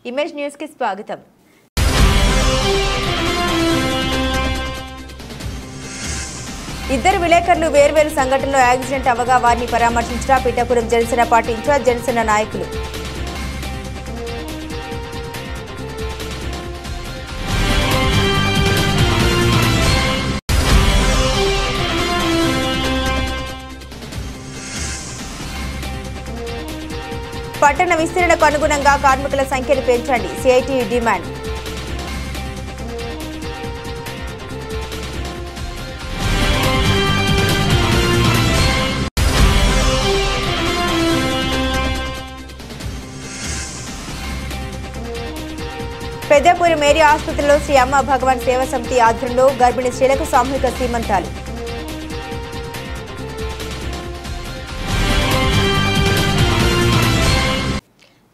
Image news కి స్వాగతం. ఇద్దరు విలేకరులు వేర్వేరు సంఘటనలో యాక్సిడెంట్ అవగా వారిని పరామర్శించిన పిఠాపురం జనసేన పార్టీ ఇన్ఛార్జ్ జనసేన నాయకులు. పట్టణ విస్తరణకు అనుగుణంగా కార్మికుల సంఖ్యను పెంచండి, సిఐటియు డిమాండ్. పెద్దపురం ఏరియా ఆసుపత్రిలో శ్రీ అమ్మ భగవాన్ సేవా సమితి ఆధ్వర్యంలో గర్భిణీ స్త్రీలకు సామూహిక సీమంతాలు.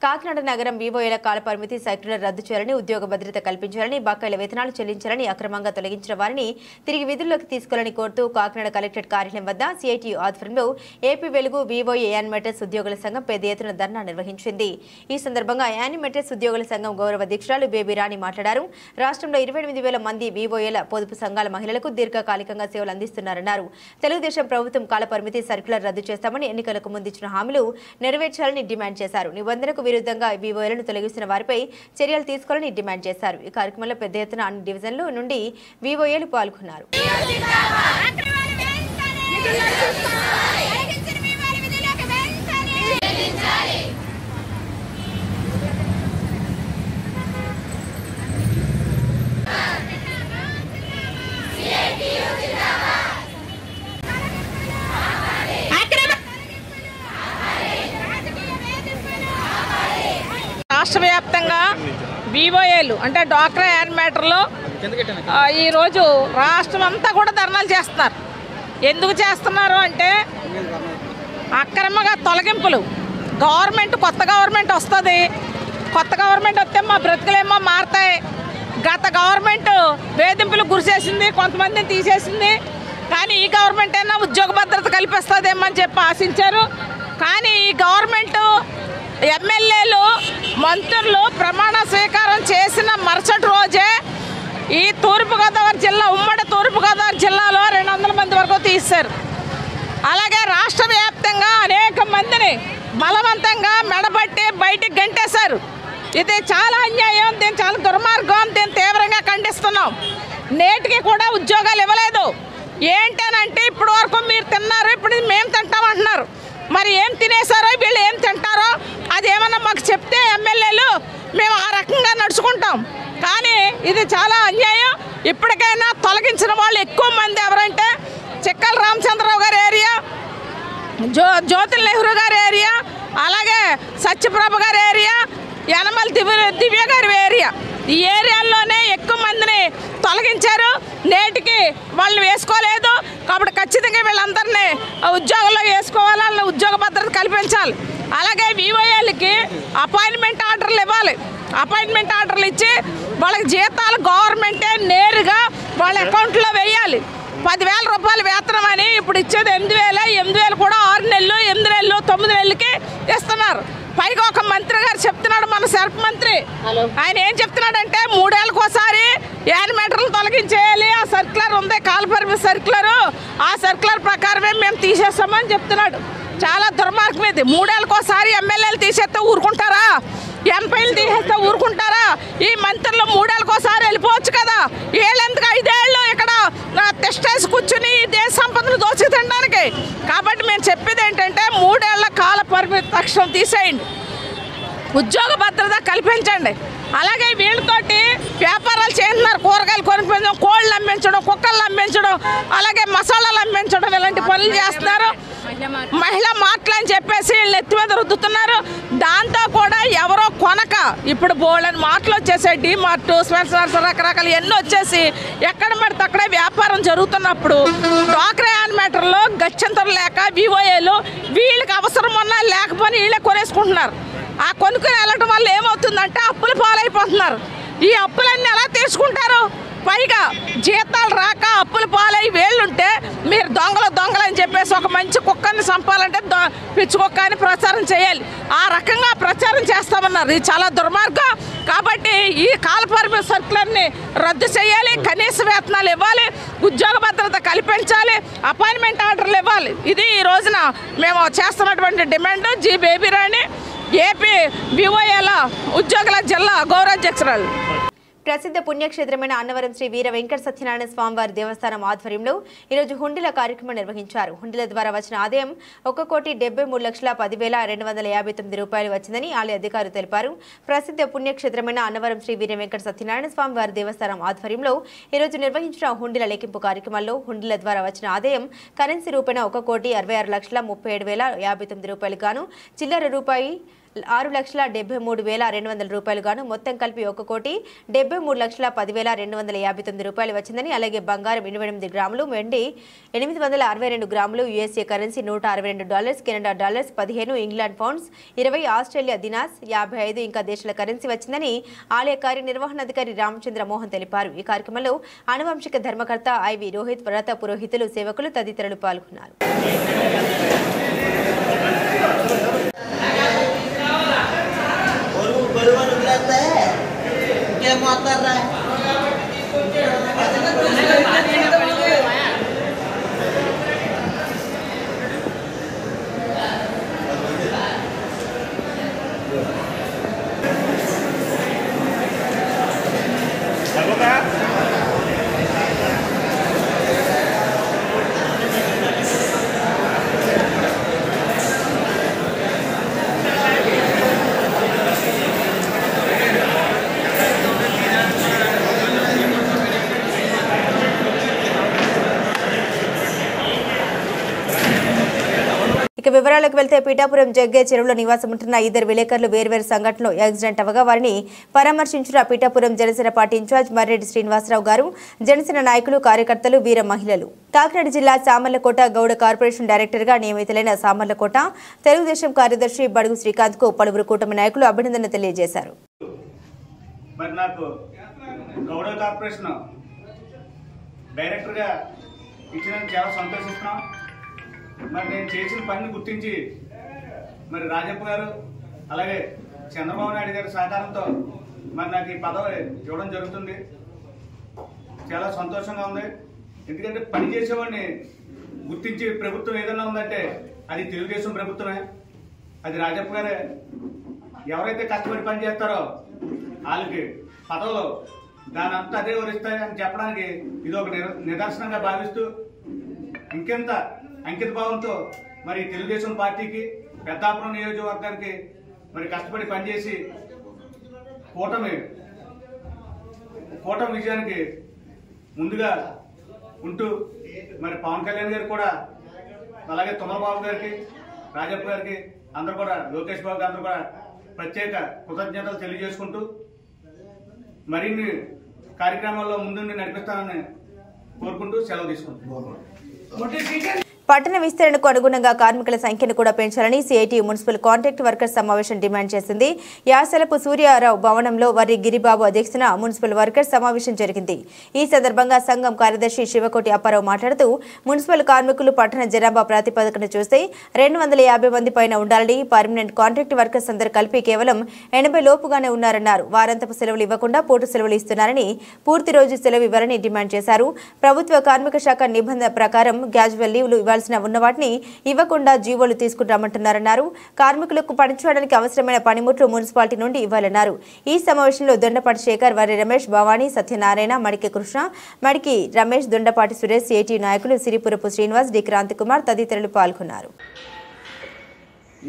కాకినాడ నగరం వివోఏల కాల పరిమితి సర్క్యులర్ రద్దు చేయాలని, ఉద్యోగ భద్రత కల్పించాలని, బకాయిల వేతనాలు చెల్లించాలని, అక్రమంగా తొలగించిన వారిని తిరిగి విధుల్లోకి తీసుకోవాలని కోరుతూ కాకినాడ కలెక్టరేట్ కార్యాలయం వద్ద సిఐటియు ఆధ్వర్యంలో ఏపీ వెలుగు వివోఏ యానిమేటర్స్ ఉద్యోగుల సంఘం పెద్ద ఎత్తున ధర్నా నిర్వహించింది. ఈ సందర్భంగా యానిమేటర్స్ ఉద్యోగుల సంఘం గౌరవ అధ్యక్షురాలు బేబీ రాణి మాట్లాడారు. రాష్ట్రంలో 28,000 మంది వివోఏల పొదుపు సంఘాల మహిళలకు దీర్ఘకాలికంగా సేవలు అందిస్తున్నారన్నారు. తెలుగుదేశం ప్రభుత్వం కాల పరిమితి సర్క్యులర్ రద్దు చేస్తామని ఎన్నికలకు ముందు ఇచ్చిన హామీలు నెరవేర్చాలని డిమాండ్ చేశారు. నిబంధనకు విరుద్ధంగా వివోఏలను తొలగిస్తున్న వారిపై చర్యలు తీసుకోవాలని డిమాండ్ చేశారు. ఈ కార్యక్రమంలో పెద్ద ఎత్తున అన్ని డివిజన్ల నుండి వివోఏలు పాల్గొన్నారు. రాష్ట్ర వ్యాప్తంగా వివోఏలు అంటే డ్వాక్రా యానిమేటర్లు ఈరోజు రాష్ట్రం అంతా కూడా ధర్నాలు చేస్తున్నారు. ఎందుకు చేస్తున్నారు అంటే అక్రమంగా తొలగింపులు. కొత్త గవర్నమెంట్ వస్తుంది, కొత్త గవర్నమెంట్ వస్తే మా బ్రతుకులేమో మారుతాయి. గత గవర్నమెంట్ వేధింపులు గురిచేసింది, కొంతమందిని తీసేసింది. కానీ ఈ గవర్నమెంట్ అయినా ఉద్యోగ భద్రత కల్పిస్తుందేమో అని చెప్పి ఆశించారు. కానీ ఈ గవర్నమెంట్ ఎమ్మెల్యేలు మంత్రులు ప్రమాణ స్వీకారం చేసిన మరుసటి రోజే ఈ తూర్పుగోదావరి జిల్లా, ఉమ్మడి తూర్పుగోదావరి జిల్లాలో 200 మంది వరకు తీశారు. అలాగే రాష్ట్ర వ్యాప్తంగా అనేక మందిని బలవంతంగా మెడబట్టి బయటికి గంటేశారు. ఇది చాలా అన్యాయం, దీన్ని చాలా దుర్మార్గం, దీన్ని తీవ్రంగా ఖండిస్తున్నాం. నేటికి కూడా ఉద్యోగాలు ఇవ్వలేదు. ఏంటనంటే ఇప్పుడు వరకు మీరు తిన్నారు, ఇప్పుడు మేము తింటామంటున్నారు. మరి ఏం తినేసారో వీళ్ళు ఏం తింటారో అది ఏమన్నా మాకు చెప్తే ఎమ్మెల్యేలు మేము ఆ రకంగా నడుచుకుంటాం. కానీ ఇది చాలా అన్యాయం. ఇప్పటికైనా తొలగించిన వాళ్ళు ఎక్కువ మంది ఎవరంటే చిక్కల రామచంద్రరావు గారి ఏరియా, జ్యోతుల నెహ్రూ గారి ఏరియా, అలాగే సత్యప్రభ గారి ఏరియా, యనమల దివ్య గారి ఏరియా. ఈ ఏరియాల్లోనే ఎక్కువ మందిని తొలగించారు. నేటికి వాళ్ళు వేసుకోలేదు. కాబట్టి ఖచ్చితంగా వీళ్ళందరినీ ఉద్యోగంలో వేసుకోవాలని ఉద్యోగ భద్రత కల్పించాలి. అలాగే వివోఏలకి అపాయింట్మెంట్ ఆర్డర్లు ఇవ్వాలి. అపాయింట్మెంట్ ఆర్డర్లు ఇచ్చి వాళ్ళకి జీతాలు గవర్నమెంటే నేరుగా వాళ్ళ అకౌంట్లో వేయాలి. 10,000 రూపాయలు వేతనం అని ఇప్పుడు ఇచ్చేది 8,000. 8,000 కూడా 6 నెలలు, 8 నెలలు, 9 నెలలకి ఇస్తున్నారు. పైగా ఒక మంత్రి గారు చెప్తున్నాడు, మన సెల్ఫ్ మంత్రి, ఆయన ఏం చెప్తున్నాడంటే 3 ఏళ్ళకి ఒకసారి యానిమేటర్లు తొలగించేయాలి. ఆ సర్క్యులర్ ఉంది, కాలపరిమితి సర్క్యులరు, ఆ సర్క్యులర్ ప్రకారమే మేము తీసేస్తామని చెప్తున్నాడు. చాలా దుర్మార్గం ఇది. 3 ఏళ్ళకి ఒకసారి ఎమ్మెల్యేలు తీసేస్తే ఊరుకుంటారా? ఎంపీలు తీసేస్తే ఊరుకుంటారా? ఈ మంత్రులు 3 ఏళ్ళకి ఒకసారి వెళ్ళిపోవచ్చు కదా. ఏళ్ళెందుకు 5 ఏళ్ళు ఇక్కడ టెస్టేసి కూర్చుని దేశ సంపదను దోచుకు తినడానికి? కాబట్టి మేము చెప్పేది ఏంటంటే 3 ఏళ్ల కాల పరిమితి తక్షణం తీసేయండి, ఉద్యోగ భద్రత కల్పించండి. అలాగే వీళ్ళతోటి వ్యాపారాలు చేస్తున్నారు. కూరగాయలు కొనిపించడం, కోళ్ళు అమ్మించడం, కుక్కలు అమ్మించడం, అలాగే మసాలాలు అమ్మించడం, ఇలాంటి పనులు చేస్తున్నారు. మహిళా మార్ట్లు అని చెప్పేసి వీళ్ళు ఎత్తి మీద రుద్దుతున్నారు. దాంతో కూడా ఎవరో కొనక ఇప్పుడు బోల్డని మార్ట్లు వచ్చేసాయి. డి మార్ట్, స్పెషల్స్, రకరకాలు ఎన్నో వచ్చేసి ఎక్కడ పడితే అక్కడే వ్యాపారం జరుగుతున్నప్పుడు డ్వాక్రా యానిమేటర్లో గత్యంతరం లేక వివోఏలు వీళ్ళకి అవసరం ఉన్నా లేకపోయినా వీళ్ళే కొనేసుకుంటున్నారు. ఆ కొనుక్కుని వెళ్ళటం వల్ల ఏమవుతుందంటే అప్పులు పాలైపోతున్నారు. ఈ అప్పులన్నీ ఎలా తీసుకుంటారు? పైగా జీతాలు రాక అప్పులు పాలై వేళ్ళుంటే మీరు దొంగలు అని చెప్పేసి ఒక మంచి కుక్కని చంపాలంటే పిచ్చి కుక్క అని ప్రచారం చేయాలి. ఆ రకంగా ప్రచారం చేస్తామన్నారు. ఇది చాలా దుర్మార్గం. కాబట్టి ఈ కాలపరిమితి సర్కులర్ని రద్దు చేయాలి, కనీస వేతనాలు ఇవ్వాలి, ఉద్యోగ భద్రత కల్పించాలి, అపాయింట్మెంట్ ఆర్డర్లు ఇవ్వాలి. ఇది ఈ రోజున మేము చేస్తున్నటువంటి డిమాండ్. జి బేబీరాణి, ఏపీ వివోఏల ఉద్యోగుల జిల్లా గౌరవాధ్యక్షురాలు. ప్రసిద్ధ పుణ్యక్షేత్రమైన అన్నవరం శ్రీ వీర వెంకట సత్యనారాయణ స్వామివారి దేవస్థానం ఆధ్వర్యంలో ఈరోజు హుండీల కార్యక్రమం నిర్వహించారు. హుండీల ద్వారా వచ్చిన ఆదాయం 1,73,10,259 రూపాయలు వచ్చిందని ఆలయ అధికారులు తెలిపారు. ప్రసిద్ధ పుణ్యక్షేత్రమైన అన్నవరం శ్రీ వీర వెంకట సత్యనారాయణ స్వామివారి దేవస్థానం ఆధ్వర్యంలో ఈరోజు నిర్వహించిన హుండీల లెక్కింపు కార్యక్రమంలో హుండీల ద్వారా వచ్చిన ఆదాయం కరెన్సీ రూపాయన 1,66,37,059 రూపాయలు గాను, చిల్లర రూపాయి 6,73,200 రూపాయలు గాను, మొత్తం కలిపి 1,73,10,259 రూపాయలు వచ్చిందని, అలాగే బంగారం 28 గ్రాములు, వెండి 862 గ్రాములు, USA currency $162, Canada dollars 15, England pounds 20, Australia dinars 55 ఇంకా దేశాల కరెన్సీ వచ్చిందని ఆలయ కార్యనిర్వహణాధికారి రామచంద్ర మోహన్ తెలిపారు. ఈ కార్యక్రమంలో ఆనువంశిక ధర్మకర్త ఐవి రోహిత్, వ్రత పురోహితులు, సేవకులు తదితరులు పాల్గొన్నారు. వివరాలకు వెళ్తే పీఠాపురం జగ్గే చెరువులో నివాసం ఉంటున్న ఇద్దరు విలేకరులు వేర్వేరు సంఘటనలో యాక్సిడెంట్ అవగా వారిని పరామర్శించిన పీఠాపురం జనసేన పార్టీ ఇన్ఛార్జ్ మర్రెడ్డి శ్రీనివాసరావు గారు, జనసేన నాయకులు, కార్యకర్తలు, వీర మహిళలు. కాకినాడ జిల్లా సామర్లకోట గౌడ కార్పొరేషన్ డైరెక్టర్ గా నియమితులైన సామర్లకోట తెలుగుదేశం కార్యదర్శి బడుగు శ్రీకాంత్ కు పలువురు కూటమి నాయకులు అభినందన తెలియజేశారు. మరి నేను చేసిన పనిని గుర్తించి మరి రాజప్ప గారు అలాగే చంద్రబాబు నాయుడు గారి సహకారంతో మరి నాకు ఈ పదవి ఇవ్వడం జరుగుతుంది. చాలా సంతోషంగా ఉంది. ఎందుకంటే పని చేసేవాడిని గుర్తించి ప్రభుత్వం ఏదైనా ఉందంటే అది తెలుగుదేశం ప్రభుత్వమే, అది రాజప్ప గారే. ఎవరైతే కష్టపడి పని చేస్తారో వాళ్ళకి పదవులు దాని అంతా అదే వరిస్తాయని చెప్పడానికి ఇది ఒక నిదర్శనంగా భావిస్తూ ఇంకెంత అంకిత భావంతో మరి తెలుగుదేశం పార్టీకి, పెద్దాపురం నియోజకవర్గానికి మరి కష్టపడి పనిచేసి కూటమి విజయానికి ముందుగా ఉంటూ మరి పవన్ కళ్యాణ్ గారికి కూడా, అలాగే తొమ్మలబాబు గారికి, రాజప్ప గారికి, అందరూ కూడా, లోకేష్ బాబు గారు అందరూ కూడా ప్రత్యేక కృతజ్ఞతలు తెలియజేసుకుంటూ మరిన్ని కార్యక్రమాల్లో ముందుండి నడిపిస్తానని కోరుకుంటూ సెలవు తీసుకుంటున్నాను. పట్టణ విస్తరణకు అనుగుణంగా కార్మికుల సంఖ్యను కూడా పెంచాలని సిఐటి మున్సిపల్ కాంట్రాక్ట్ వర్కర్స్ సమావేశం డిమాండ్ చేసింది. యాసలపు సూర్యారావు భవనంలో వర్రి గిరిబాబు అధ్యక్షతన మున్సిపల్ వర్కర్స్ సమావేశం జరిగింది. ఈ సందర్భంగా సంఘం కార్యదర్శి శివకోటి అప్పారావు మాట్లాడుతూ మున్సిపల్ కార్మికులు పట్టణ జనాభా ప్రాతిపదికన చూస్తే 250 మంది పైన ఉండాలని, పర్మనెంట్ కాంట్రాక్ట్ వర్కర్స్ అందరూ కలిపి కేవలం 80 లోపుగానే ఉన్నారన్నారు. వారంతపు సెలవులు ఇవ్వకుండా పూట సెలవులు ఇస్తున్నారని, పూర్తి రోజు సెలవు ఇవ్వాలని డిమాండ్ చేశారు. ప్రభుత్వ కార్మిక శాఖ నిబంధన ప్రకారం గ్యాజువల్ లీవ్లు ఉన్న వాటిని ఇవ్వకుండా జీవోలు తీసుకుంటామంటున్నారన్నారు. కార్మికులకు పనిచేయడానికి అవసరమైన పనిముట్లు మున్సిపాలిటీ నుండి ఇవ్వాలన్నారు. ఈ సమావేశంలో దొండపాటి శేఖర్, వరి రమేష్, భవానీ, సత్యనారాయణ, మడికి కృష్ణ, మడికి రమేష్, దొండపాటి సురేష్, సిఐటి నాయకులు సిరిపురపు శ్రీనివాస్, డి క్రాంతి కుమార్ తదితరులు పాల్గొన్నారు.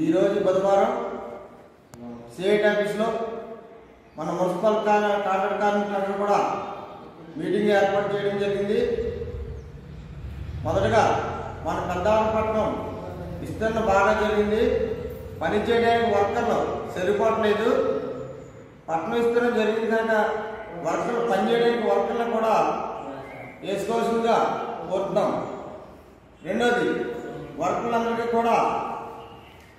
ఈ రోజు బుధవారం సిఐటి ఆఫీసులో మన మున్సిపల్ కాంట్రాక్ట్ కార్మికులందరూ కూడా మీటింగ్ ఏర్పాటు చేయడం జరిగింది. మొదటగా మన పెద్దాపట్నం విస్తరణ బాగా జరిగింది. పని చేయడానికి వర్కర్లు సరిపోవట్లేదు. పట్టణ విస్తరణ జరిగింది కనుక వర్కర్లు పనిచేయడానికి వర్కర్లు కూడా వేసుకోవాల్సిందిగా కోరుతున్నాం. రెండోది, వర్కర్లందరికీ కూడా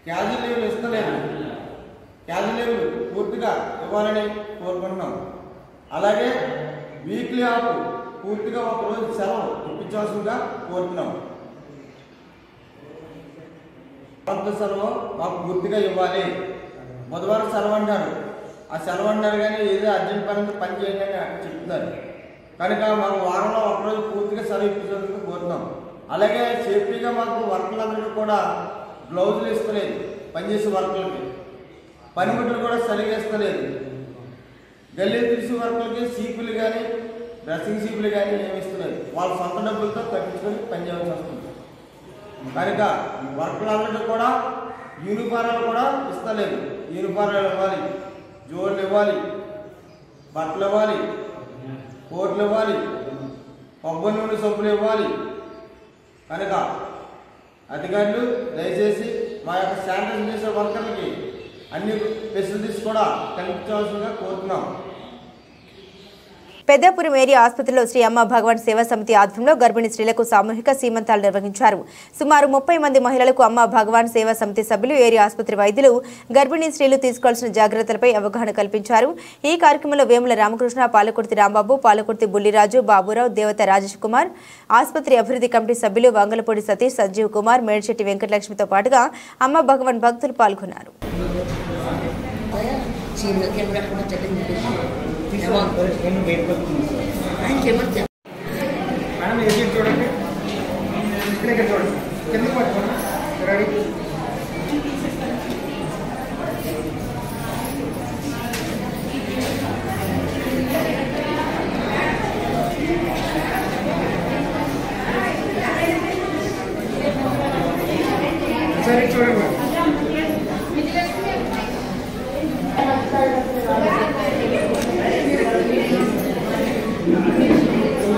క్యాజువల్ లీవ్లు ఇస్తలేదు. క్యాజువల్ లీవ్లు పూర్తిగా ఇవ్వాలని కోరుకుంటున్నాం. అలాగే వీక్లీ ఆఫ్ పూర్తిగా ఒక రోజు సెలవు ఇప్పించాల్సిందిగా కోరుతున్నాం. సెలవు మాకు పూర్తిగా ఇవ్వాలి. బుధవారం సెలవు అంటారు, ఆ సెలవు అంటారు కానీ ఏదో అర్జెంట్ పని చేయండి అని అక్కడ చెప్తున్నారు. కనుక మాకు వారంలో ఒకరోజు పూర్తిగా సెలవు ఇప్పించాల్సిందిగా కోరుతున్నాం. అలాగే సేఫ్టీగా మాకు వర్కర్లందరికీ కూడా గ్లౌజులు ఇస్తలేదు, పనిచేసే వర్కర్లకి పనిముట్లు కూడా సరిగా ఇస్తలేదు. గల్లీ తీసి వర్కర్లకి సీపులు కానీ డ్రెస్సింగ్ సీపులు కానీ ఏమి ఇస్తలేదు. వాళ్ళ సొంత డబ్బులతో తగ్గించుకొని పనిచేయాల్సి వస్తుంది. కనుక వర్కర్లందరికీ కూడా యూనిఫారాలు కూడా ఇస్తలేదు. యూనిఫారాలు ఇవ్వాలి, జోళ్ళు ఇవ్వాలి, బట్టలు ఇవ్వాలి, కోట్లు ఇవ్వాలి, కొబ్బరి నూనె సబ్బులు ఇవ్వాలి. కనుక అధికారులు దయచేసి మా యొక్క శానిటైజేషన్ చేసే వర్కర్లకి అన్ని ఫెసిలిటీస్ కూడా కల్పించవలసిందిగా కోరుతున్నాం. పెద్దాపురం ఏరియా ఆసుపత్రిలో శ్రీ అమ్మ భగవాన్ సేవా సమితి ఆధ్వర్యంలో గర్భిణీ స్త్రీలకు సామూహిక సీమంతాలు నిర్వహించారు. సుమారు 30 మంది మహిళలకు అమ్మ భగవాన్ సేవా సమితి సభ్యులు, ఏరియా ఆసుపత్రి వైద్యులు గర్భిణీ స్త్రీలు తీసుకోవాల్సిన జాగ్రత్తలపై అవగాహన కల్పించారు. ఈ కార్యక్రమంలో వేముల రామకృష్ణ, పాలకుర్తి రాంబాబు, పాలకుర్తి బుల్లిరాజు, బాబురావు, దేవత రాజేష్ కుమార్, ఆసుపత్రి అభివృద్ధి కమిటీ సభ్యులు వంగలపూడి సతీష్, సంజీవ్ కుమార్, మేడ్చెట్టి వెంకటలక్ష్మితో పాటుగా అమ్మ భగవాన్ భక్తులు పాల్గొన్నారు.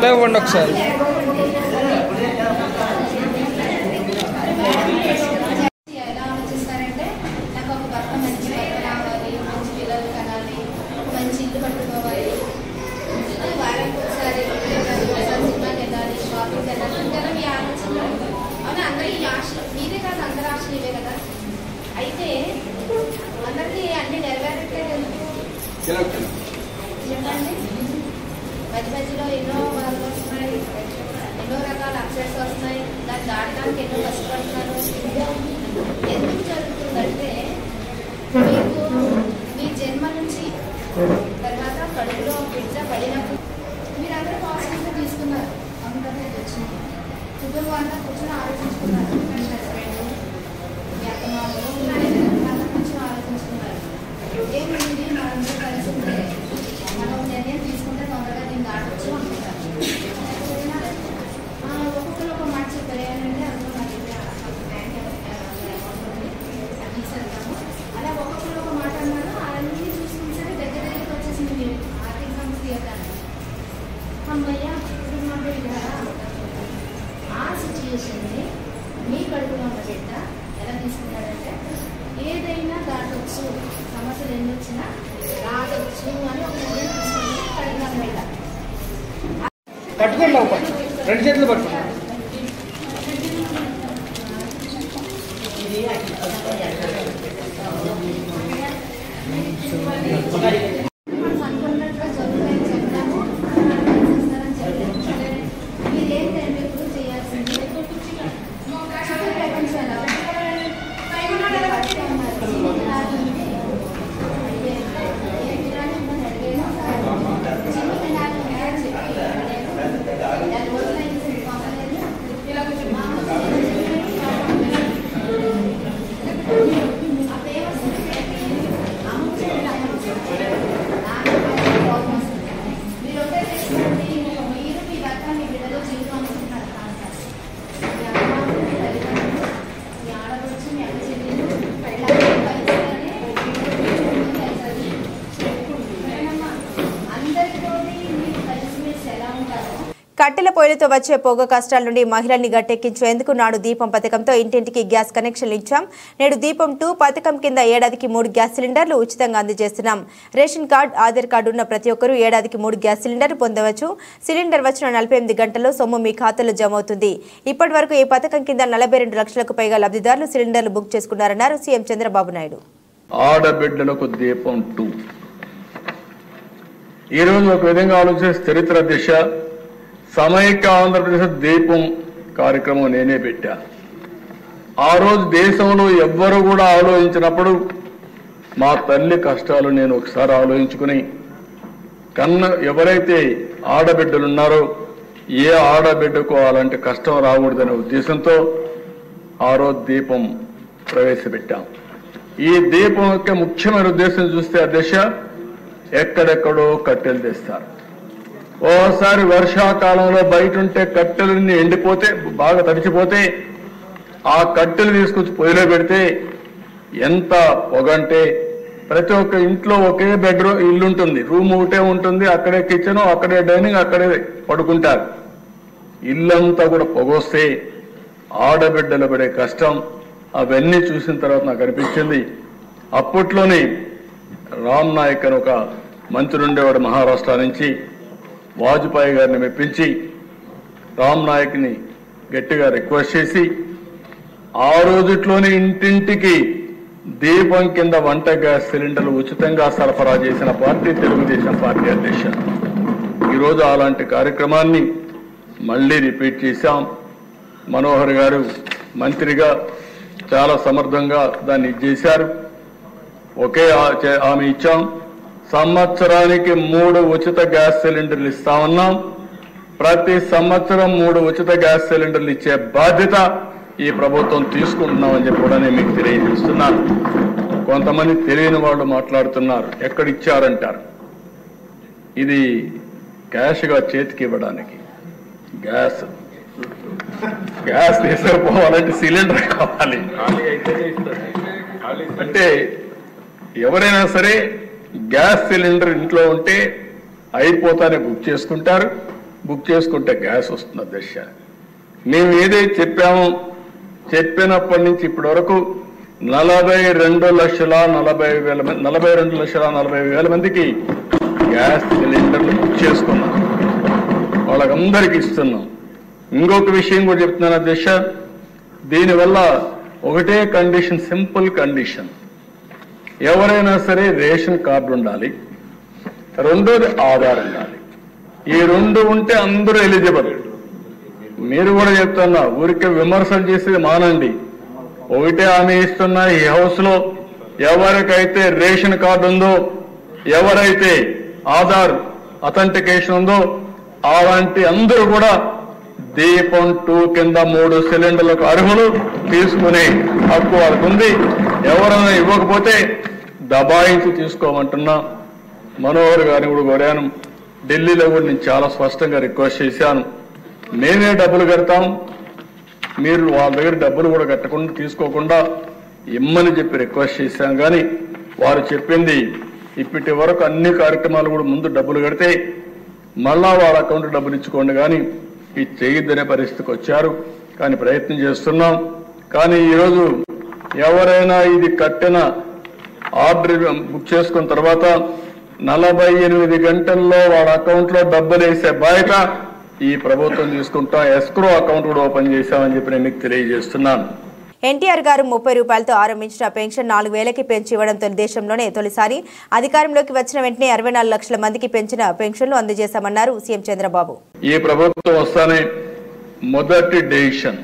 లేవండి ఒకసారి. ఎలా ఆలోచిస్తారంటే నాకు ఒక భర్త మంచి భర్త రావాలి, మంచి పిల్లలు కనాలి, మంచి ఇల్లు కట్టుకోవాలి, వారానికి ఒకసారి సినిమాకి వెళ్ళాలి, షాపింగ్కి వెళ్ళాలి, ఇంకా మీ ఆలోచనలు అవునా? అందరి ఆశలు మీరే కాదు, అందరి ఆశలు ఇవే కదా. అయితే అందరికీ అన్ని నెరవేరట్లేదు చెప్పండి. మధ్య మధ్యలో ఎన్నో బాధలు వస్తున్నాయి, ఎన్నో రకాల అప్సెట్స్ వస్తున్నాయి. దాన్ని దాటడానికి ఎన్నో కష్టపడుతున్నారు. ఎందుకు జరుగుతుందంటే మీకు మీ జన్మ నుంచి తర్వాత కడుపులో బిడ్డ పడినప్పుడు మీరందరూ పాజిటివ్గా తీసుకున్నారు. అమ్మకం వచ్చింది, కుటుంబం అంతా కూర్చొని ఆలోచించుకున్నారు. హస్బెండ్ మీ అత్తమామలు అందరూ కూర్చొని ఆలోచించుకున్నారు. ఏమిటి మనందరూ కలిసి ఉంటే మనం నిర్ణయం తీసుకుంటే తొందరగా నేను దాటొచ్చు అనుకుంటాను. ఒక్కొక్కరు ఒక మాట చెప్పారు. ఏంటంటే అందులో నాకు బ్యాంక్ తీసుకెళ్తాము. అలా ఒక్కొక్కరు ఒక మాట అన్నారు. అవన్నీ చూసుకుని సరే దగ్గరికి వచ్చేసింది మీరు ఆర్థిక సమస్య తీయడానికి. అమ్మయ్య ఇప్పుడు మా బిడ్డ ఆ సిచ్యువేషన్ని మీ కడుపులో ఉన్న బిడ్డ ఎలా తీసుకున్నాడంటే ఏదైనా దాటొచ్చు, సమస్యలు ఎన్ని వచ్చినా రాదొచ్చు అని ఒక నిర్ణయం తీసుకుని కడుపులో బిడ్డ పట్టుకోండి, రెండు చేతులు పట్టుకోండి. అనుకున్నట్టుగా జరుగుతాయని చెప్తాము, చెప్పారు. మీరేంటే ఇప్పుడు చేయాల్సింది చుట్టూ ప్రపంచాలు కట్టెల పొయ్యిలతో వచ్చే పొగ కష్టాల నుండి మహిళల్ని గట్టెక్కించేందుకు నాడు దీపం పథకంతో ఇంటింటికి గ్యాస్ కనెక్షన్లు ఇచ్చాం. నేడు దీపం 2 పథకం కింద ఏడాదికి 3 గ్యాస్ సిలిండర్లు ఉచితంగా అందజేస్తున్నాం. రేషన్ కార్డు, ఆధార్ కార్డు ఉన్న ప్రతి ఒక్కరూ ఏడాదికి 3 గ్యాస్ సిలిండర్లు పొందవచ్చు. సిలిండర్ వచ్చిన 48 గంటల్లో సొమ్ము మీ ఖాతాలో జమ అవుతుంది. ఇప్పటి వరకు ఈ పథకం కింద 42 లక్షలకు పైగా లబ్ధిదారులు సిలిండర్లు బుక్ చేసుకున్నారన్నారు సీఎం చంద్రబాబు నాయుడు. ఆడబిడ్డలకు దీపం 2 ఈరోజు ఒక విధంగా ఆలోచిస్తే చరిత్ర దిశ సమైక్య ఆంధ్రప్రదేశ్ దీపం కార్యక్రమం నేనే పెట్టా. ఆ రోజు దేశంలో ఎవ్వరూ కూడా ఆలోచించినప్పుడు మా తల్లి కష్టాలు నేను ఒకసారి ఆలోచించుకుని ఎవరైతే ఆడబిడ్డలున్నారో ఏ ఆడబిడ్డకు అలాంటి కష్టం రాకూడదనే ఉద్దేశంతో ఆ రోజు దీపం ప్రవేశపెట్టాం. ఈ దీపం యొక్క ముఖ్యమైన ఉద్దేశం చూస్తే అధ్యక్ష ఎక్కడెక్కడో కట్టెలు తెస్తారు. ఓసారి వర్షాకాలంలో బయట ఉంటే కట్టెలన్నీ ఎండిపోతే బాగా తడిచిపోతే ఆ కట్టెలు తీసుకొచ్చి పొయ్యిలో పెడితే ఎంత పొగంటే ప్రతి ఒక్క ఇంట్లో ఒకే బెడ్రూమ్ ఇల్లు ఉంటుంది, రూమ్ ఒకటే ఉంటుంది, అక్కడే కిచెన్, అక్కడే డైనింగ్, అక్కడే పడుకుంటారు. ఇల్లంతా కూడా పొగొస్తే ఆడబిడ్డలు పడే కష్టం అవన్నీ చూసిన తర్వాత నాకు అనిపించింది. అప్పట్లోనే రామ్ నాయక్ అని ఒక మంత్రి ఉండేవాడు మహారాష్ట్ర నుంచి, వాజ్పేయి గారిని మెప్పించి రామ్ నాయక్ని గట్టిగా రిక్వెస్ట్ చేసి ఆ రోజుట్లోనే ఇంటింటికి దీపం కింద వంట గ్యాస్ సిలిండర్లు ఉచితంగా సరఫరా చేసిన పార్టీ తెలుగుదేశం పార్టీ అధ్యక్ష. ఈరోజు అలాంటి కార్యక్రమాన్ని మళ్ళీ రిపీట్ చేశాం. మనోహర్ గారు మంత్రిగా చాలా సమర్థంగా దాన్ని చేశారు. ఒకే హామీ ఇచ్చాం, సంవత్సరానికి 3 ఉచిత గ్యాస్ సిలిండర్లు ఇస్తామన్నాం. ప్రతి సంవత్సరం 3 ఉచిత గ్యాస్ సిలిండర్లు ఇచ్చే బాధ్యత ఈ ప్రభుత్వం తీసుకుంటున్నామని చెప్పి కూడా నేను మీకు తెలియజేస్తున్నాను. కొంతమంది తెలియని వాళ్ళు మాట్లాడుతున్నారు, ఎక్కడిచ్చారంటారు. ఇది క్యాష్గా చేతికి ఇవ్వడానికి, గ్యాస్ తీసుకుపోవాలంటే సిలిండర్ కావాలి. అంటే ఎవరైనా సరే గ్యాస్ సిలిండర్ ఇంట్లో ఉంటే అయిపోతానే బుక్ చేసుకుంటారు. బుక్ చేసుకుంటే గ్యాస్ వస్తుంది దశ. మేము ఏదైతే చెప్పామో చెప్పినప్పటి నుంచి ఇప్పటి వరకు 42,40,000 మందికి గ్యాస్ సిలిండర్లు బుక్ చేసుకున్నాం. వాళ్ళకందరికీ ఇస్తున్నాం. ఇంకొక విషయం కూడా చెప్తున్నాను అధ్యక్ష, దీనివల్ల ఒకటే కండిషన్, సింపుల్ కండిషన్, ఎవరైనా సరే రేషన్ కార్డు ఉండాలి, రెండోది ఆధార్ ఉండాలి. ఈ 2 ఉంటే అందరూ ఎలిజిబుల్. మీరు కూడా చెప్తున్నా, ఊరికే విమర్శలు చేసేది మానండి. ఒకటే హామీ ఇస్తున్నా, ఈ హౌస్ లో ఎవరికైతే రేషన్ కార్డు ఉందో, ఎవరైతే ఆధార్ అథెంటికేషన్ ఉందో అలాంటి అందరూ కూడా దీపం 2 కింద 3 సిలిండర్లకు అర్హులు, తీసుకునే హక్కు వాళ్ళకు ఉంది. ఎవరైనా ఇవ్వకపోతే దబాయించి తీసుకోమంటున్నా. మనోహర్ గారిని కూడా కోరాను, ఢిల్లీలో కూడా నేను చాలా స్పష్టంగా రిక్వెస్ట్ చేశాను, మేమే డబ్బులు కడతాం, మీరు వాళ్ళ దగ్గర డబ్బులు కూడా కట్టకుండా తీసుకోకుండా ఇమ్మని చెప్పి రిక్వెస్ట్ చేశాం. కానీ వారు చెప్పింది ఇప్పటి వరకు అన్ని కార్యక్రమాలు కూడా ముందు డబ్బులు కడితే మళ్ళా వాళ్ళ అకౌంట్ డబ్బులు ఇచ్చుకోండి, కానీ ఇది చేయొద్దనే పరిస్థితికి వచ్చారు. కానీ ప్రయత్నం చేస్తున్నాం. కానీ ఈరోజు ఎవరైనా ఇది కట్టిన ఆర్డర్ బుక్ చేసుకున్న తర్వాత 48 గంటల్లో వాళ్ళ అకౌంట్లో డబ్బులు వేసే బాధ్యత ఈ ప్రభుత్వం తీసుకుంటాం. ఎస్క్రో అకౌంట్ కూడా ఓపెన్ చేశామని చెప్పి నేను మీకు తెలియజేస్తున్నాను. ఎన్టీఆర్ గారు 30 రూపాయలతో ఆరంభించిన పెన్షన్ 4,000కి పెంచి ఇవ్వడంతో దేశంలోనే తొలిసారి అధికారంలోకి వచ్చిన వెంటనే 64 లక్షల మందికి పెంచిన పెన్షన్లు అందజేశామన్నారు సీఎం చంద్రబాబు. ఈ ప్రభుత్వం వస్తానే మొదటి డెసిషన్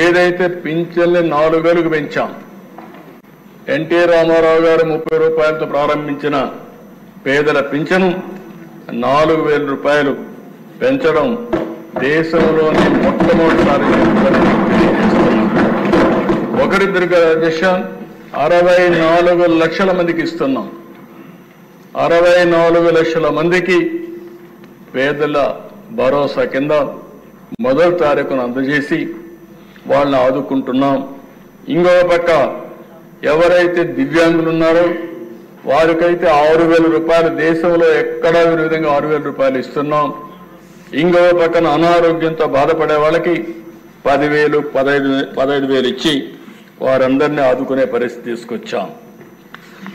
ఏదైతే పింఛన్లు 4,000కు పెంచాం, ఎన్టీ రామారావు గారు 30 రూపాయలతో ప్రారంభించిన పేదల పింఛను 4,000 రూపాయలు పెంచడం దేశంలోనే మొట్టమొదటిసారి ఒకరిద్దరు దిశ 64 లక్షల మందికి ఇస్తున్నాం. 64 లక్షల మందికి పేదల భరోసా కింద మొదటి తారీఖును అందజేసి వాళ్ళని ఆదుకుంటున్నాం. ఇంకో పక్క ఎవరైతే దివ్యాంగులు ఉన్నారో వారికైతే 6,000 రూపాయలు, దేశంలో ఎక్కడా ఈ విధంగా 6,000 రూపాయలు ఇస్తున్నాం. ఇంకో పక్కన అనారోగ్యంతో బాధపడే వాళ్ళకి 10,000, 15,000 ఇచ్చి వారందరినీ ఆదుకునే పరిస్థితి తీసుకొచ్చాం.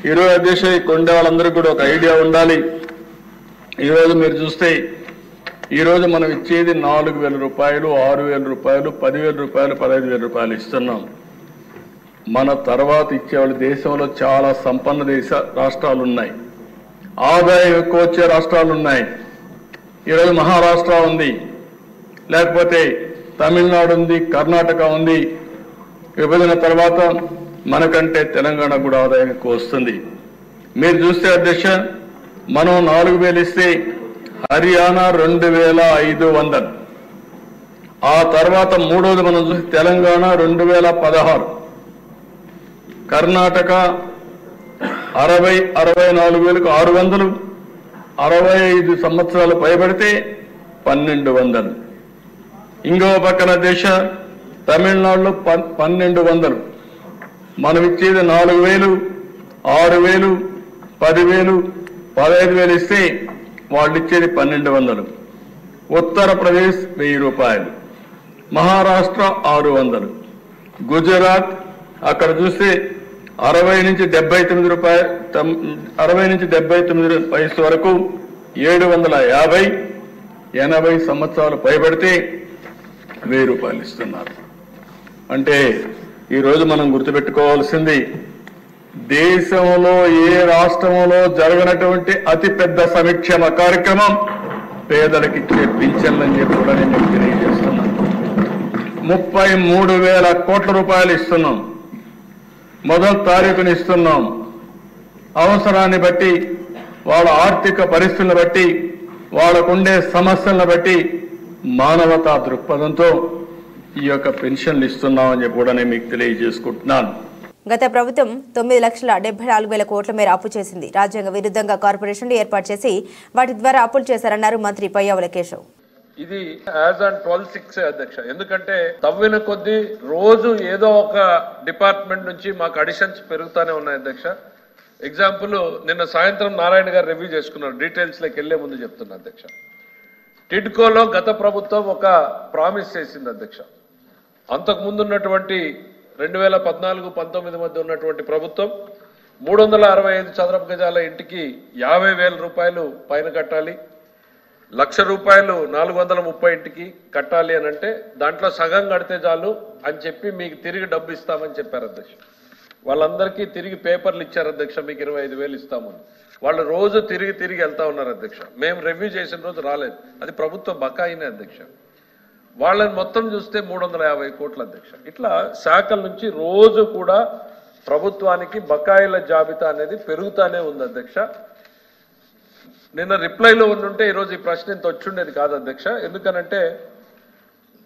ఈరోజు అధ్యక్ష కొండే వాళ్ళందరికీ కూడా ఒక ఐడియా ఉండాలి. ఈరోజు మీరు చూస్తే ఈరోజు మనం ఇచ్చేది 4,000 రూపాయలు, 6,000 రూపాయలు, 10,000 రూపాయలు, 15,000 రూపాయలు ఇస్తున్నాం. మన తర్వాత ఇచ్చేవాళ్ళు దేశంలో చాలా సంపన్న రాష్ట్రాలు ఉన్నాయి. ఆదాయం ఎక్కువ వచ్చే రాష్ట్రాలు ఉన్నాయి. ఈరోజు మహారాష్ట్ర ఉంది, లేకపోతే తమిళనాడు ఉంది, కర్ణాటక ఉంది. విభజన తర్వాత మనకంటే తెలంగాణ కూడా ఆదాయం ఎక్కువ వస్తుంది. మీరు చూస్తే అధ్యక్ష, మనం 4,000 ఇస్తే హర్యానా 2,500. ఆ తర్వాత మూడోది మనం చూస్తే తెలంగాణ 2,016, కర్ణాటక 64,600, 65 సంవత్సరాలు పైబడితే 1,200. ఇంకో పక్కన దేశ తమిళనాడులో 1,200. మనం ఇచ్చేది 4,000, 6,000, 10,000, 15,000 ఇస్తే వాళ్ళు ఇచ్చేది 1,200. ఉత్తరప్రదేశ్ 1,000 రూపాయలు, మహారాష్ట్ర 600, గుజరాత్ అక్కడ చూస్తే 60 నుంచి 79 రూపాయలు, 60 నుంచి 79 వయసు వరకు 750, 80 సంవత్సరాలు పైబడితే 1,000 రూపాయలు ఇస్తున్నారు. అంటే ఈరోజు మనం గుర్తుపెట్టుకోవాల్సింది, దేశంలో ఏ రాష్ట్రంలో జరగనటువంటి అతిపెద్ద సంక్షేమ కార్యక్రమం పేదలకు ఇచ్చే పింఛన్లని చెప్పి కూడా నేను తెలియజేస్తున్నాను. 33,000 కోట్ల రూపాయలు ఇస్తున్నాం. మొదటి తారీఖుని ఇస్తున్నాం. అవసరాన్ని బట్టి, వాళ్ళ ఆర్థిక పరిస్థితులను బట్టి, వాళ్ళకుండే సమస్యలను బట్టి మానవతా దృక్పథంతో ఈ యొక్క పెన్షన్లు ఇస్తున్నామని చెప్పి కూడా నేను మీకు తెలియజేసుకుంటున్నాను. గత ప్రభుత్వం 9,74,000 కోట్ల మేర అప్పు చేసింది. రాజ్యాంగ విరుద్ధంగా కార్పొరేషన్లు ఏర్పాటు చేసి వాటి ద్వారా అప్పులు చేశారన్నారు మంత్రి పయ్యావుల కేశవ్. ఇది యాజ్ ఆన్ 12/6 అధ్యక్ష. ఎందుకంటే తవ్విన కొద్దీ రోజు ఏదో ఒక డిపార్ట్మెంట్ నుంచి మాకు అడిషన్స్ పెరుగుతానే ఉన్నాయి అధ్యక్ష. ఎగ్జాంపుల్, నిన్న సాయంత్రం నారాయణ గారు రివ్యూ చేసుకున్నారు. డీటెయిల్స్ లోకి వెళ్లే ముందు చెప్తున్నా అధ్యక్ష. టిడ్కోలో గత ప్రభుత్వం ఒక ప్రామిస్ చేసింది అధ్యక్ష. అంతకు ముందు ఉన్నటువంటి 2014-19 మధ్య ఉన్నటువంటి ప్రభుత్వం 365 చదరపు గజాల ఇంటికి 50,000 రూపాయలు పైన కట్టాలి, 1,00,000 రూపాయలు 430 ఇంటికి కట్టాలి అని అంటే దాంట్లో సగం కడితే చాలు అని చెప్పి మీకు తిరిగి డబ్బు ఇస్తామని చెప్పారు అధ్యక్ష. వాళ్ళందరికీ తిరిగి పేపర్లు ఇచ్చారు అధ్యక్ష, మీకు 25,000 ఇస్తామని. వాళ్ళు రోజు తిరిగి వెళ్తా ఉన్నారు అధ్యక్ష. మేము రివ్యూ చేసిన రోజు రాలేదు, అది ప్రభుత్వ బకాయినే అధ్యక్ష. వాళ్ళని మొత్తం చూస్తే 350 కోట్ల అధ్యక్ష. ఇట్లా శాఖల నుంచి రోజు కూడా ప్రభుత్వానికి బకాయిల జాబితా అనేది పెరుగుతానే ఉంది అధ్యక్ష. నిన్న రిప్లైలో ఉండుంటే ఈరోజు ఈ ప్రశ్న ఇంత వచ్చిండేది కాదు అధ్యక్ష. ఎందుకనంటే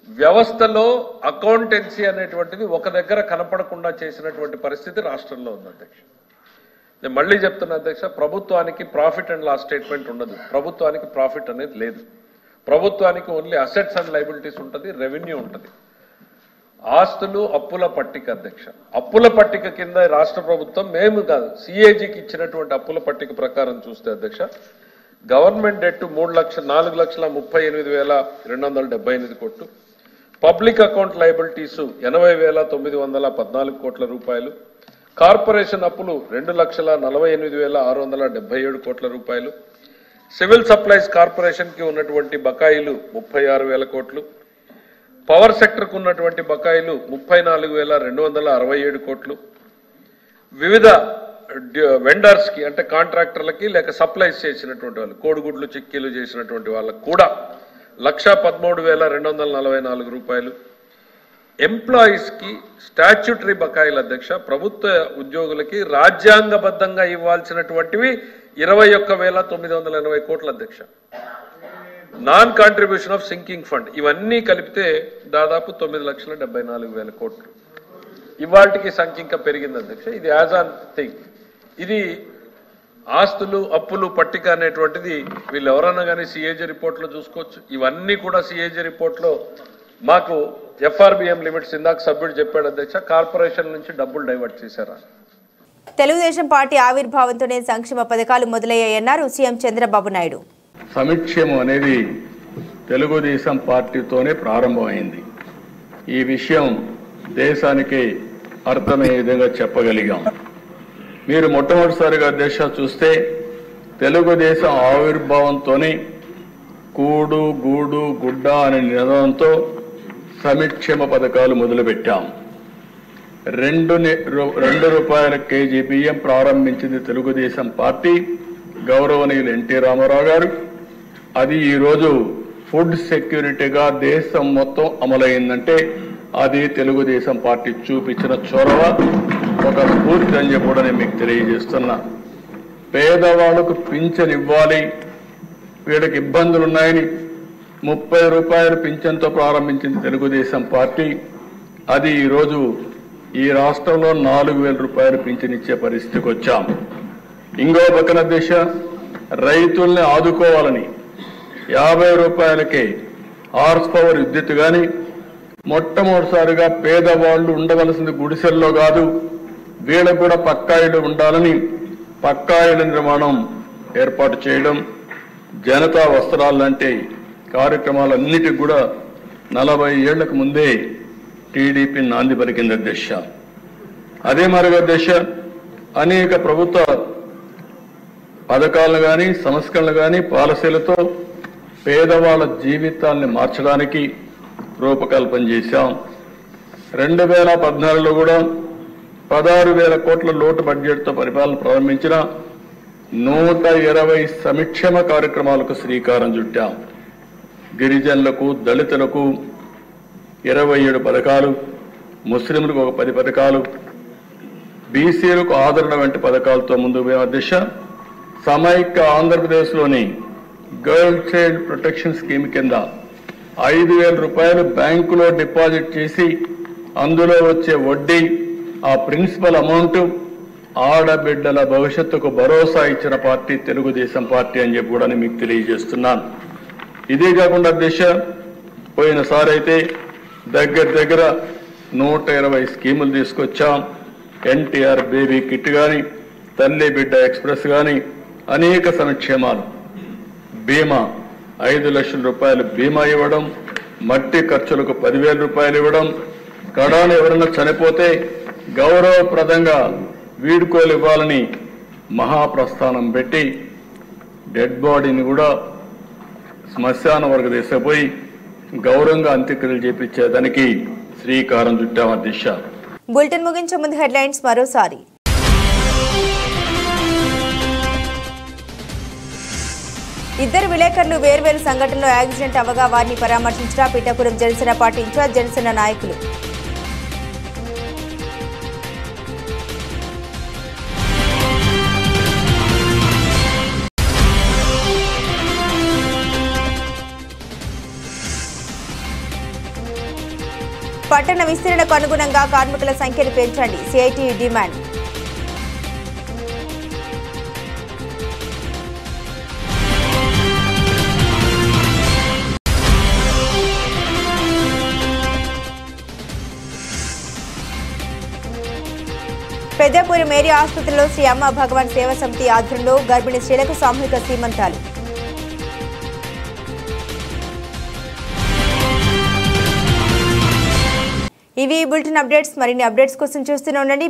వ్యవస్థలో అకౌంటెన్సీ అనేటువంటిది ఒక దగ్గర కనపడకుండా చేసినటువంటి పరిస్థితి రాష్ట్రంలో ఉంది అధ్యక్ష. నేను మళ్ళీ చెప్తున్నా అధ్యక్ష, ప్రభుత్వానికి ప్రాఫిట్ అండ్ లాస్ స్టేట్మెంట్ ఉండదు. ప్రభుత్వానికి ప్రాఫిట్ అనేది లేదు. ప్రభుత్వానికి ఓన్లీ అసెట్స్ అండ్ లైబిలిటీస్ ఉంటుంది, రెవెన్యూ ఉంటుంది. ఆస్తులు అప్పుల పట్టిక అధ్యక్ష. అప్పుల పట్టిక కింద రాష్ట్ర ప్రభుత్వం, మేము కాదు సిఏజీకి ఇచ్చినటువంటి అప్పుల పట్టిక ప్రకారం చూస్తే అధ్యక్ష, గవర్నమెంట్ డెట్ 4,38,278 కోట్లు, పబ్లిక్ అకౌంట్ లైబిలిటీస్ 80,914 కోట్ల రూపాయలు, కార్పొరేషన్ అప్పులు 2,48,677 కోట్ల రూపాయలు, సివిల్ సప్లైస్ కార్పొరేషన్ కి ఉన్నటువంటి బకాయిలు 36,000 కోట్లు, పవర్ సెక్టర్ కు ఉన్నటువంటి బకాయిలు 34,267 కోట్లు, వివిధ వెండర్స్ కి అంటే కాంట్రాక్టర్లకి లేక సప్లైస్ చేసినటువంటి వాళ్ళు, కోడిగుడ్లు చిక్కీలు చేసినటువంటి వాళ్ళకు కూడా 1,13,244 రూపాయలు, ఎంప్లాయీస్ కి స్టాచ్యూటరీ బకాయిల అధ్యక్ష. ప్రభుత్వ ఉద్యోగులకి రాజ్యాంగబద్ధంగా ఇవ్వాల్సినటువంటివి 21,980 కోట్ల అధ్యక్ష. Non contribution of sinking fund ఇవన్నీ కలిపితే దాదాపు 9,74,000 కోట్లు. ఇవాళకి సంఖ్య ఇంకా పెరిగింది అధ్యక్ష. ఇది యాజ్ ఆన్ థింగ్. ఇది ఆస్తులు అప్పులు పట్టిక అనేటువంటిది వీళ్ళు ఎవరన్నా కానీ సిఏజీ రిపోర్ట్లో చూసుకోవచ్చు. ఇవన్నీ కూడా సిఏజీ రిపోర్ట్లో మాకు ఎఫ్ఆర్బిఎం లిమిట్స్ ఇందాక సభ్యుడు చెప్పాడు అధ్యక్ష, కార్పొరేషన్ నుంచి డబ్బులు డైవర్ట్ చేశారా. తెలుగుదేశం పార్టీ ఆవిర్భావంతోనే సంక్షేమ పథకాలు మొదలయ్యాయన్నారు సీఎం చంద్రబాబు నాయుడు. సంక్షేమం అనేది తెలుగుదేశం పార్టీతోనే ప్రారంభమైంది. ఈ విషయం దేశానికి అర్థమయ్యే విధంగా చెప్పగలిగాం. మీరు మొట్టమొదటిసారిగా అధ్యక్ష చూస్తే తెలుగుదేశం ఆవిర్భావంతోనే కూడు గూడు గుడ్డ అనే నినాదంతో సంక్షేమ పథకాలు మొదలుపెట్టాం. 2 రూపాయల కేజీ బియ్యం ప్రారంభించింది తెలుగుదేశం పార్టీ. గౌరవనీయులు ఎన్టీ రామారావు గారు. అది ఈరోజు ఫుడ్ సెక్యూరిటీగా దేశం మొత్తం అమలైందంటే అది తెలుగుదేశం పార్టీ చూపించిన చొరవ, ఒక స్ఫూర్తి అని చెప్పి కూడా నేను మీకు తెలియజేస్తున్నా. పేదవాళ్లకు పింఛన్ ఇవ్వాలి, వీళ్ళకి ఇబ్బందులు ఉన్నాయని 30 రూపాయలు పింఛన్తో ప్రారంభించింది తెలుగుదేశం పార్టీ. అది ఈరోజు ఈ రాష్ట్రంలో 4,000 రూపాయలు పింఛన్ ఇచ్చే పరిస్థితికి వచ్చాం. ఇంకో పక్కన దిశ రైతుల్ని ఆదుకోవాలని 50 రూపాయలకే హార్స్ పవర్ విద్యుత్ కానీ, మొట్టమొదటిసారిగా పేదవాళ్లు ఉండవలసింది గుడిసెల్లో కాదు, వీళ్ళకు కూడా పక్కా ఇళ్ళు ఉండాలని పక్కా ఇళ్ళ నిర్మాణం ఏర్పాటు చేయడం, జనతా వస్త్రాలు లాంటి కార్యక్రమాలన్నిటికి కూడా 40 ఏళ్లకు ముందే టీడీపీ నాంది పలికింది అధ్యక్ష. అదే మరొక అధ్యక్ష, అనేక ప్రభుత్వ పథకాలను కానీ సంస్కరణలు కానీ పాలసీలతో పేదవాళ్ళ జీవితాల్ని మార్చడానికి రూపకల్పన చేశాం. 2014లో కూడా 16,000 కోట్ల లోటు బడ్జెట్తో పరిపాలన ప్రారంభించిన 120 సంక్షేమ కార్యక్రమాలకు శ్రీకారం చుట్టాం. గిరిజనులకు, దళితులకు 27 పథకాలు, ముస్లింలకు ఒక 10 పథకాలు, బీసీలకు ఆదరణ వంటి పథకాలతో ముందుకు పోయే దిశ. సమైక్య ఆంధ్రప్రదేశ్లోని గర్ల్ చైల్డ్ ప్రొటెక్షన్ స్కీమ్ కింద 5,000 రూపాయలు బ్యాంకులో డిపాజిట్ చేసి అందులో వచ్చే వడ్డీ, ఆ ప్రిన్సిపల్ అమౌంట్ ఆడబిడ్డల భవిష్యత్తుకు భరోసా ఇచ్చిన పార్టీ తెలుగుదేశం పార్టీ అని చెప్పి కూడా మీకు తెలియజేస్తున్నాను. ఇదే కాకుండా దిశ పోయినసారి అయితే దగ్గర 120 స్కీములు తీసుకొచ్చాం. ఎన్టీఆర్ బేబీ కిట్ కానీ, తల్లి బిడ్డ ఎక్స్ప్రెస్ కానీ, అనేక సంక్షేమాలు. బీమా 5 లక్షల రూపాయలు బీమా ఇవ్వడం, మట్టి ఖర్చులకు 10,000 రూపాయలు ఇవ్వడం, కడాను ఎవరైనా చనిపోతే గౌరవప్రదంగా వీడ్కోలు ఇవ్వాలని మహాప్రస్థానం పెట్టి డెడ్ బాడీని కూడా శ్మశాన వరకు తీసుకుపోయి గౌరవంగా అంత్యక్రియలు చేపించేదానికి శ్రీకారం చుట్టాం అధ్యక్ష. బులెటిన్ ముగించే ముందు హెడ్లైన్స్ మరోసారి. ఇద్దరు విలేకరులు వేర్వేరు సంఘటనలో యాక్సిడెంట్ అవ్వగా వారిని పరామర్శించిన పిఠాపురం జనసేన పార్టీ ఇన్ఛార్జ్ జనసేన నాయకులు. పట్టణ విస్తరణకు అనుగుణంగా కార్మికుల సంఖ్యను పెంచండి, సిఐటి డిమాండ్. పెద్దపురం ఏరియా ఆసుపత్రిలో శ్రీ అమ్మ భగవాన్ సేవా సమితి ఆధ్వర్యంలో గర్భిణీ స్త్రీలకు సామూహిక సీమంతాలు. ఇవి బులెటిన్ అప్డేట్స్. మరిన్ని అప్డేట్స్ కోసం చూస్తూనే ఉండండి.